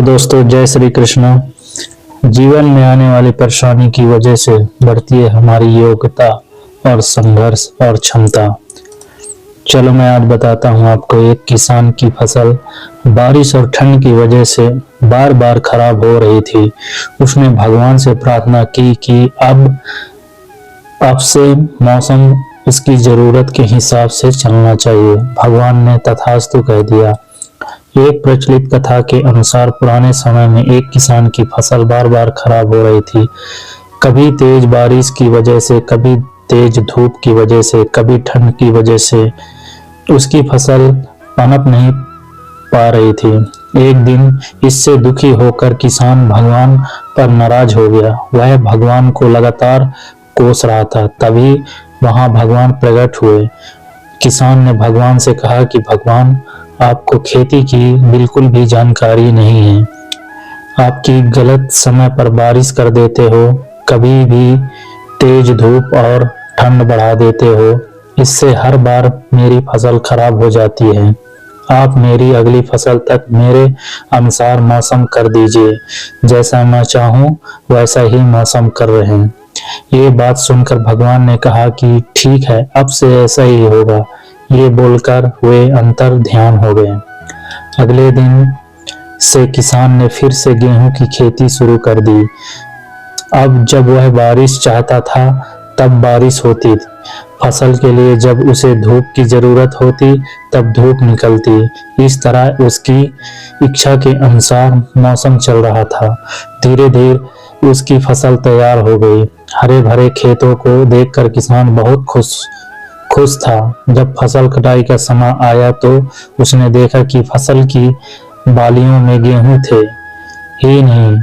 Hello दोस्तों, जय श्री कृष्ण। जीवन में आने वाली परेशानी की वजह से बढ़ती है हमारी योग्यता और संघर्ष और क्षमता। चलो मैं आज बताता हूँ आपको। एक किसान की फसल बारिश और ठंड की वजह से बार बार खराब हो रही थी। उसने भगवान से प्रार्थना की कि अब से मौसम इसकी जरूरत के हिसाब से चलना चाहिए। भगवान ने तथास्तु कह दिया। एक प्रचलित कथा के अनुसार पुराने समय में एक किसान की फसल बार बार खराब हो रही थी। कभी तेज बारिश की वजह से, कभी तेज धूप की वजह से, कभी ठंड की वजह से उसकी फसल पनप नहीं पा रही थी। एक दिन इससे दुखी होकर किसान भगवान पर नाराज हो गया। वह भगवान को लगातार कोस रहा था। तभी वहां भगवान प्रकट हुए। किसान ने भगवान से कहा कि भगवान, आपको खेती की बिल्कुल भी जानकारी नहीं है। आपकी गलत समय पर बारिश कर देते हो, कभी भी तेज धूप और ठंड बढ़ा देते हो। इससे हर बार मेरी फसल खराब हो जाती है। आप मेरी अगली फसल तक मेरे अनुसार मौसम कर दीजिए। जैसा मैं चाहूं वैसा ही मौसम कर रहे हैं। ये बात सुनकर भगवान ने कहा कि ठीक है, अब से ऐसा ही होगा। ये बोलकर वे अंतर ध्यान हो गए। अगले दिन से किसान ने फिर से गेहूं की खेती शुरू कर दी। अब जब वह बारिश चाहता था तब बारिश होती, फसल के लिए जब उसे धूप की जरूरत होती तब धूप निकलती। इस तरह उसकी इच्छा के अनुसार मौसम चल रहा था। धीरे धीरे उसकी फसल तैयार हो गई। हरे भरे खेतों को देखकर किसान बहुत खुश था। जब फसल कटाई का समय आया तो उसने देखा कि फसल की बालियों में गेहूं थे ही नहीं,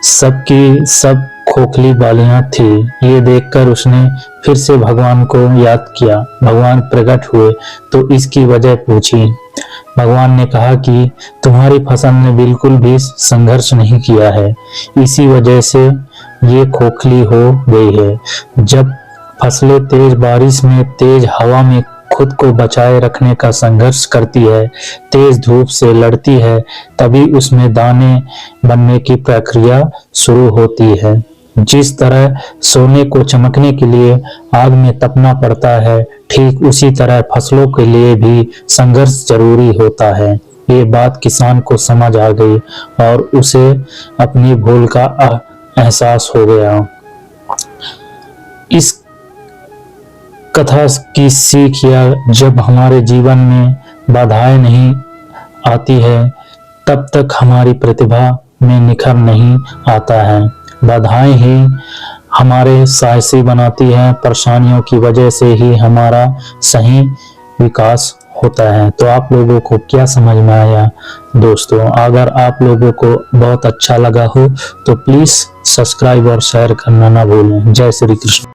सबकी सब खोखली बालियां थी। ये देखकर उसने फिर से भगवान को याद किया। भगवान प्रकट हुए तो इसकी वजह पूछी। भगवान ने कहा कि तुम्हारी फसल ने बिल्कुल भी संघर्ष नहीं किया है, इसी वजह से ये खोखली हो गई है। जब फसलें तेज बारिश में, तेज हवा में खुद को बचाए रखने का संघर्ष करती है, तेज धूप से लड़ती है, तभी उसमें दाने बनने की प्रक्रिया शुरू होती है। जिस तरह सोने को चमकने के लिए आग में तपना पड़ता है, ठीक उसी तरह फसलों के लिए भी संघर्ष जरूरी होता है। ये बात किसान को समझ आ गई और उसे अपनी भूल का एहसास हो गया। इस कथा की सीख यह, जब हमारे जीवन में बाधाएं नहीं आती है तब तक हमारी प्रतिभा में निखर नहीं आता है। बाधाएं ही हमारे साहसी बनाती हैं। परेशानियों की वजह से ही हमारा सही विकास होता है। तो आप लोगों को क्या समझ में आया दोस्तों? अगर आप लोगों को बहुत अच्छा लगा हो तो प्लीज सब्सक्राइब और शेयर करना ना भूलें। जय श्री कृष्ण।